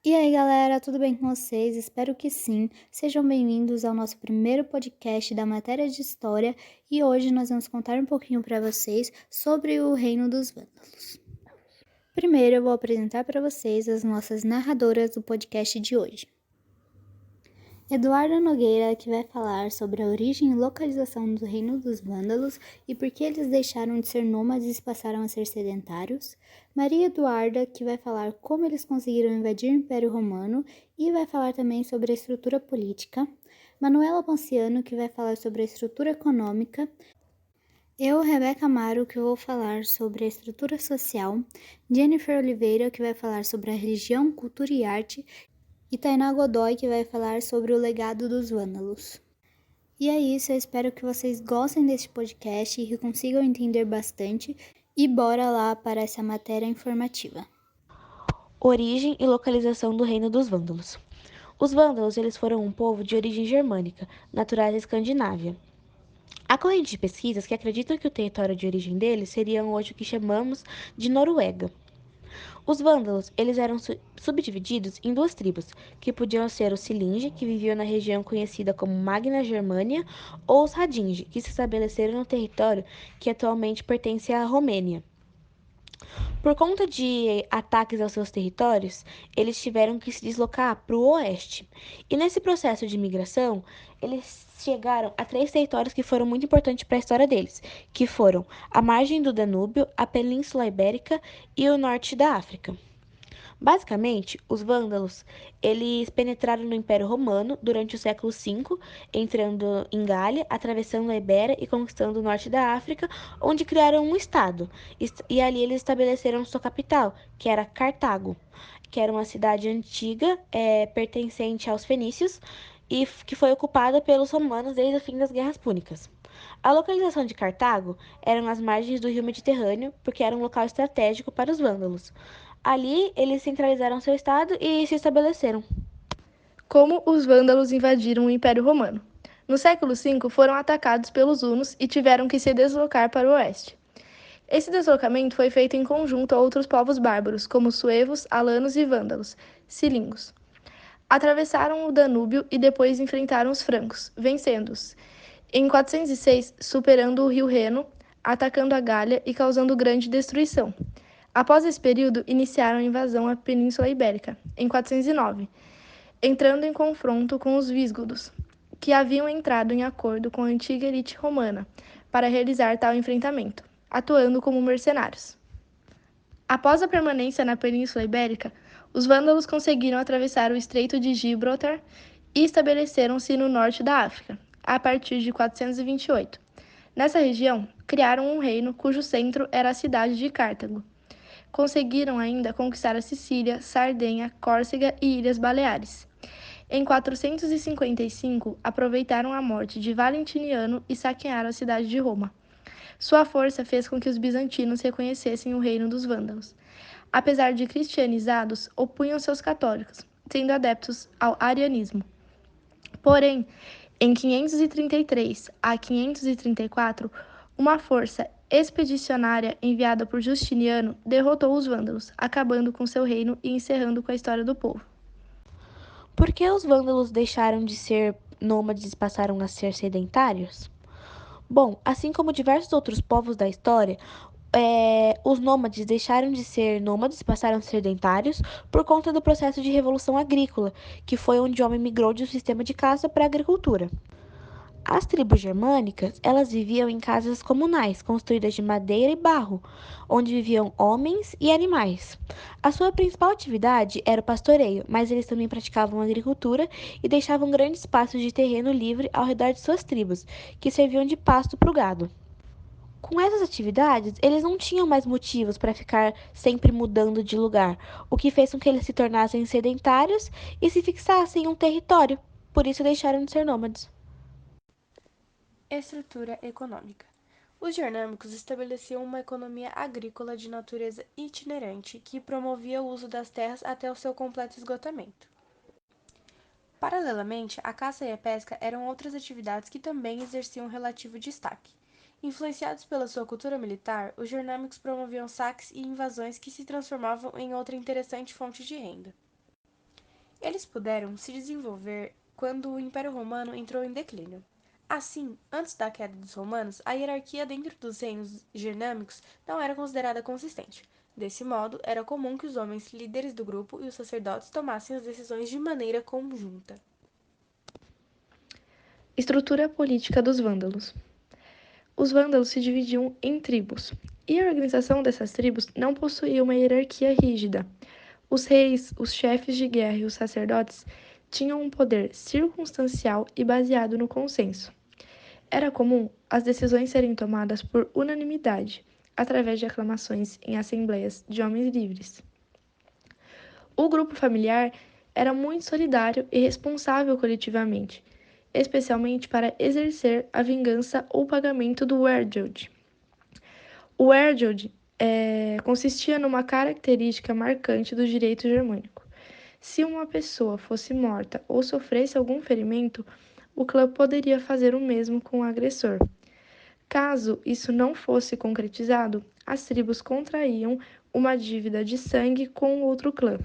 E aí, galera, tudo bem com vocês? Espero que sim. Sejam bem-vindos ao nosso primeiro podcast da matéria de História e hoje nós vamos contar um pouquinho para vocês sobre o Reino dos Vândalos. Primeiro, eu vou apresentar para vocês as nossas narradoras do podcast de hoje. Eduarda Nogueira, que vai falar sobre a origem e localização do Reino dos Vândalos e por que eles deixaram de ser nômades e passaram a ser sedentários. Maria Eduarda, que vai falar como eles conseguiram invadir o Império Romano e vai falar também sobre a estrutura política. Manuela Ponciano, que vai falar sobre a estrutura econômica. Eu, Rebeca Amaro, que vou falar sobre a estrutura social. Jennifer Oliveira, que vai falar sobre a religião, cultura e arte. E Tainá Godoy, que vai falar sobre o legado dos vândalos. E é isso, eu espero que vocês gostem deste podcast e que consigam entender bastante. E bora lá para essa matéria informativa. Origem e localização do Reino dos Vândalos. Os vândalos eles foram um povo de origem germânica, naturais da Escandinávia. Há correntes de pesquisas que acreditam que o território de origem deles seria hoje o que chamamos de Noruega. Os vândalos eles eram subdivididos em duas tribos, que podiam ser os Silinge, que viviam na região conhecida como Magna Germânia, ou os Radinge, que se estabeleceram no território que atualmente pertence à Romênia. Por conta de ataques aos seus territórios, eles tiveram que se deslocar para o oeste. E nesse processo de migração, eles chegaram a três territórios que foram muito importantes para a história deles, que foram a margem do Danúbio, a Península Ibérica e o norte da África. Basicamente, os vândalos, eles penetraram no Império Romano durante o século V, entrando em Gália, atravessando a Ibéria e conquistando o norte da África, onde criaram um estado. E ali eles estabeleceram sua capital, que era Cartago, que era uma cidade antiga, pertencente aos fenícios, e que foi ocupada pelos romanos desde o fim das Guerras Púnicas. A localização de Cartago era nas margens do rio Mediterrâneo, porque era um local estratégico para os vândalos. Ali, eles centralizaram seu estado e se estabeleceram. Como os vândalos invadiram o Império Romano. No século V, foram atacados pelos hunos e tiveram que se deslocar para o oeste. Esse deslocamento foi feito em conjunto a outros povos bárbaros, como suevos, alanos e vândalos, cilingos. Atravessaram o Danúbio e depois enfrentaram os francos, vencendo-os. Em 406, superando o rio Reno, atacando a Gália e causando grande destruição. Após esse período, iniciaram a invasão à Península Ibérica, em 409, entrando em confronto com os vísgodos, que haviam entrado em acordo com a antiga elite romana para realizar tal enfrentamento, atuando como mercenários. Após a permanência na Península Ibérica, os vândalos conseguiram atravessar o Estreito de Gibraltar e estabeleceram-se no norte da África, a partir de 428. Nessa região, criaram um reino cujo centro era a cidade de Cartago. Conseguiram ainda conquistar a Sicília, Sardenha, Córcega e Ilhas Baleares. Em 455, aproveitaram a morte de Valentiniano e saquearam a cidade de Roma. Sua força fez com que os bizantinos reconhecessem o reino dos vândalos. Apesar de cristianizados, opunham-se aos católicos, sendo adeptos ao arianismo. Porém, em 533 a 534, uma força expedicionária enviada por Justiniano derrotou os vândalos, acabando com seu reino e encerrando com a história do povo. Por que os vândalos deixaram de ser nômades e passaram a ser sedentários? Bom, assim como diversos outros povos da história, os nômades deixaram de ser nômades e passaram a ser sedentários por conta do processo de revolução agrícola, que foi onde o homem migrou de um sistema de caça para a agricultura. As tribos germânicas, elas viviam em casas comunais, construídas de madeira e barro, onde viviam homens e animais. A sua principal atividade era o pastoreio, mas eles também praticavam agricultura e deixavam grandes espaços de terreno livre ao redor de suas tribos, que serviam de pasto para o gado. Com essas atividades, eles não tinham mais motivos para ficar sempre mudando de lugar, o que fez com que eles se tornassem sedentários e se fixassem em um território. Por isso deixaram de ser nômades. Estrutura econômica. Os germânicos estabeleciam uma economia agrícola de natureza itinerante que promovia o uso das terras até o seu completo esgotamento. Paralelamente, a caça e a pesca eram outras atividades que também exerciam relativo destaque. Influenciados pela sua cultura militar, os germânicos promoviam saques e invasões que se transformavam em outra interessante fonte de renda. Eles puderam se desenvolver quando o Império Romano entrou em declínio. Assim, antes da queda dos romanos, a hierarquia dentro dos reinos germânicos não era considerada consistente. Desse modo, era comum que os homens líderes do grupo e os sacerdotes tomassem as decisões de maneira conjunta. Estrutura política dos vândalos. Os vândalos se dividiam em tribos, e a organização dessas tribos não possuía uma hierarquia rígida. Os reis, os chefes de guerra e os sacerdotes tinham um poder circunstancial e baseado no consenso. Era comum as decisões serem tomadas por unanimidade, através de aclamações em assembleias de homens livres. O grupo familiar era muito solidário e responsável coletivamente, especialmente para exercer a vingança ou pagamento do Wergild. O Wergild consistia numa característica marcante do direito germânico. Se uma pessoa fosse morta ou sofresse algum ferimento, o clã poderia fazer o mesmo com o agressor. Caso isso não fosse concretizado, as tribos contraíam uma dívida de sangue com outro clã.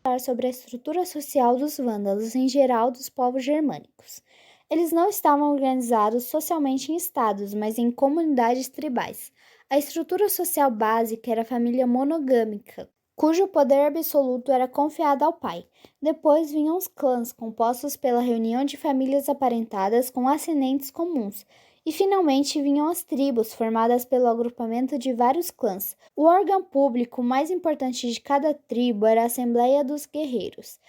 Falar sobre a estrutura social dos vândalos em geral dos povos germânicos. Eles não estavam organizados socialmente em estados, mas em comunidades tribais. A estrutura social básica era a família monogâmica, cujo poder absoluto era confiado ao pai. Depois vinham os clãs, compostos pela reunião de famílias aparentadas com ascendentes comuns. E finalmente vinham as tribos, formadas pelo agrupamento de vários clãs. O órgão público mais importante de cada tribo era a Assembleia dos Guerreiros,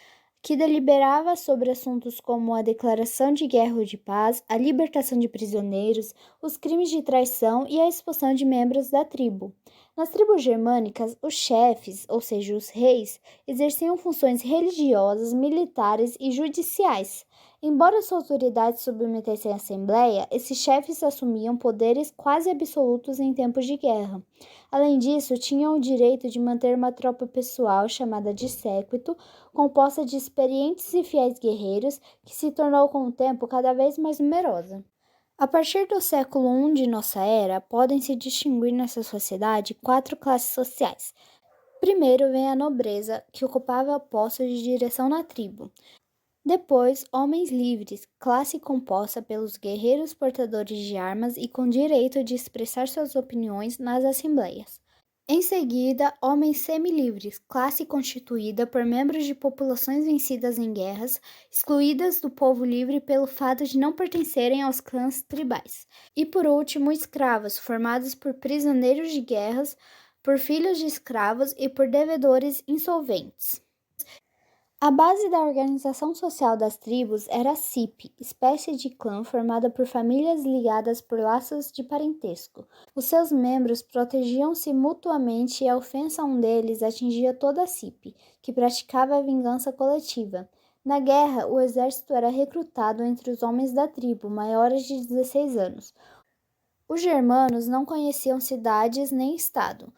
que deliberava sobre assuntos como a declaração de guerra ou de paz, a libertação de prisioneiros, os crimes de traição e a expulsão de membros da tribo. Nas tribos germânicas, os chefes, ou seja, os reis, exerciam funções religiosas, militares e judiciais. Embora sua autoridade se submetesse à Assembleia, esses chefes assumiam poderes quase absolutos em tempos de guerra. Além disso, tinham o direito de manter uma tropa pessoal chamada de séquito, composta de experientes e fiéis guerreiros, que se tornou com o tempo cada vez mais numerosa. A partir do século I de nossa era, podem se distinguir nessa sociedade 4 classes sociais. Primeiro vem a nobreza, que ocupava postos de direção na tribo. Depois, homens livres, classe composta pelos guerreiros portadores de armas e com direito de expressar suas opiniões nas assembleias. Em seguida, homens semilivres, classe constituída por membros de populações vencidas em guerras, excluídas do povo livre pelo fato de não pertencerem aos clãs tribais. E por último, escravos, formados por prisioneiros de guerras, por filhos de escravos e por devedores insolventes. A base da organização social das tribos era a cipe, espécie de clã formada por famílias ligadas por laços de parentesco. Os seus membros protegiam-se mutuamente e a ofensa a um deles atingia toda a cipe, que praticava a vingança coletiva. Na guerra, o exército era recrutado entre os homens da tribo, maiores de 16 anos. Os germanos não conheciam cidades nem estado.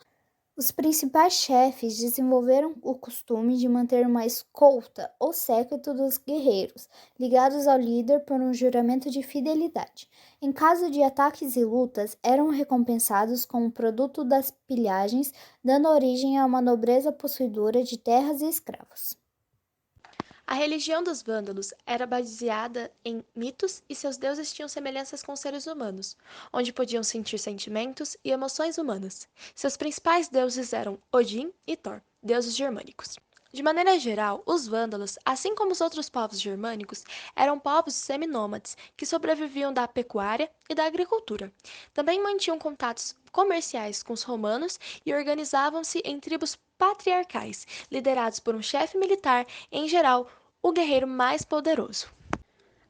Os principais chefes desenvolveram o costume de manter uma escolta ou séquito dos guerreiros, ligados ao líder por um juramento de fidelidade. Em caso de ataques e lutas, eram recompensados com o produto das pilhagens, dando origem a uma nobreza possuidora de terras e escravos. A religião dos vândalos era baseada em mitos e seus deuses tinham semelhanças com seres humanos, onde podiam sentir sentimentos e emoções humanas. Seus principais deuses eram Odin e Thor, deuses germânicos. De maneira geral, os vândalos, assim como os outros povos germânicos, eram povos seminômades que sobreviviam da pecuária e da agricultura. Também mantinham contatos comerciais com os romanos e organizavam-se em tribos patriarcais, liderados por um chefe militar, em geral, o guerreiro mais poderoso.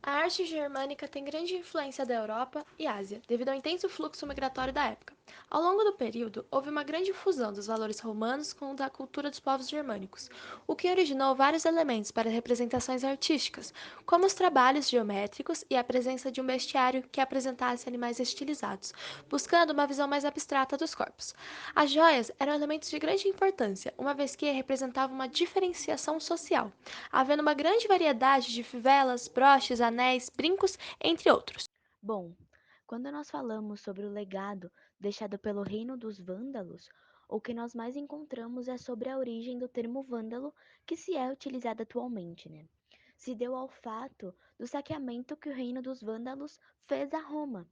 A arte germânica tem grande influência da Europa e Ásia, devido ao intenso fluxo migratório da época. Ao longo do período, houve uma grande fusão dos valores romanos com da cultura dos povos germânicos, o que originou vários elementos para representações artísticas, como os trabalhos geométricos e a presença de um bestiário que apresentasse animais estilizados, buscando uma visão mais abstrata dos corpos. As joias eram elementos de grande importância, uma vez que representavam uma diferenciação social, havendo uma grande variedade de fivelas, broches, anéis, brincos, entre outros. Bom, quando nós falamos sobre o legado deixado pelo reino dos vândalos, O que nós mais encontramos é sobre a origem do termo vândalo, que se é utilizado atualmente, né? Se deu ao fato do saqueamento que o reino dos vândalos fez a Roma.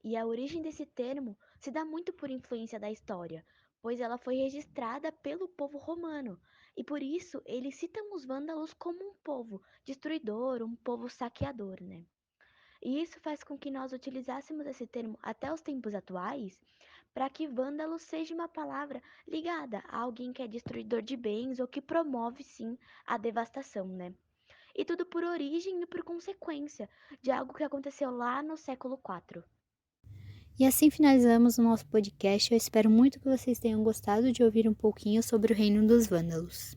E a origem desse termo se dá muito por influência da história, pois ela foi registrada pelo povo romano, e por isso eles citam os vândalos como um povo destruidor, um povo saqueador, né? E isso faz com que nós utilizássemos esse termo até os tempos atuais, para que vândalo seja uma palavra ligada a alguém que é destruidor de bens ou que promove, sim, a devastação, né? E tudo por origem e por consequência de algo que aconteceu lá no século IV. E assim finalizamos o nosso podcast. Eu espero muito que vocês tenham gostado de ouvir um pouquinho sobre o reino dos vândalos.